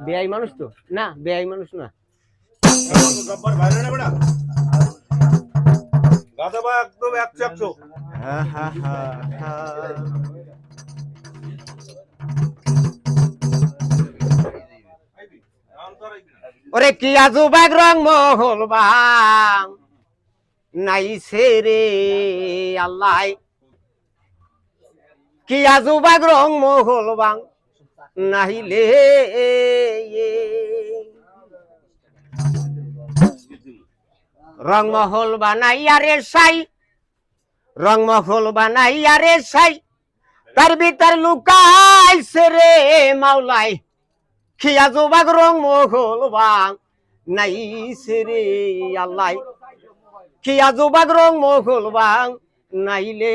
বেআই মানুষ তো না, বেআই মানুষ না। ওরে কি আজুবাগ রং মহল বাং নাই সেরে আল্লাহ, কি আজুবাগ রং মহল বাং নাহিলে রংমহল বানাইয়া রে সাই, রংমহল বানাইয়া রে সাই, তার ভিতর লুকাইছে রে মাওলাই, কি আজুবাগ রংমহল বাং নাইছে রে আল্লাহ, কি আজুবাগ রংমহল বাং নাইলে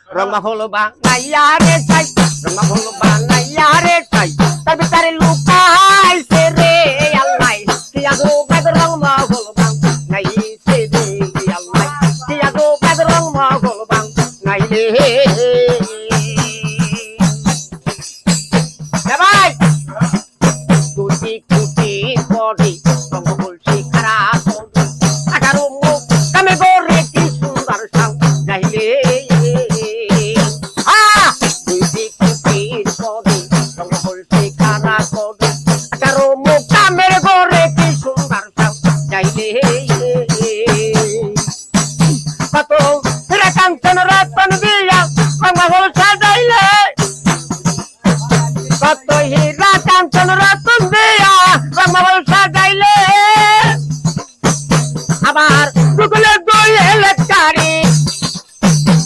রংমহল বানাইয়া রে সাই, রংমহল বানাইয়া রে সাই, তার ভিতর লুকাইছে রে আল্লাহ, কি আজুবাগ রংমহল বাং নাইছে রে আল্লাহ, কি আজুবাগ রংমহল বাং নাইলে। ভাই দুটি কুটি পড়ি রংমহল শিখারা 18 মুখ কামে গোরে কি সুন্দর সাং নাইলে। আবার গুগলে দইলে কারি,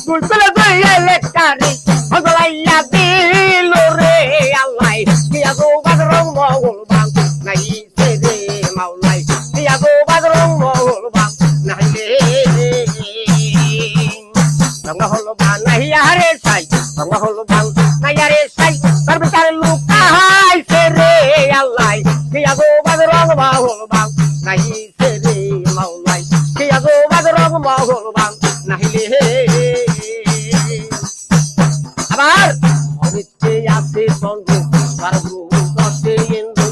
গুগলে দইলে কারি হগলাইয়া দিল রে আল্লাহ, কি আজুবাগ রংমহল বাং নাইছে রে মাওলাই, কি আজুবাগ রংমহল বাং নাইলে। রংমহল বানাইয়া রে সাই, রংমহল বানাইয়া রে সাই, তার ভিতর লুকাইছে রে আল্লাহ, কি আজুবাগ রংমহল বাং নাইছে রে মাওলাই, কি আজুবাগ রংমহল বাং নাইলে। আবার অনিচ্ছে আছে বন্ধু পারবো দশে ইন্দু,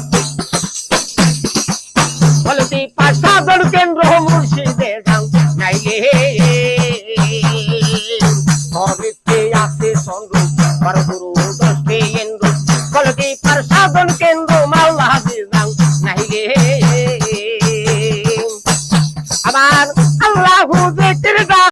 বলতি পাশাদর কেন্দ্র মুর্শিদে যাও নাইলে। অনিচ্ছে আছে বন্ধু পারবো দশে ইন্দু, বলতি পাশাদর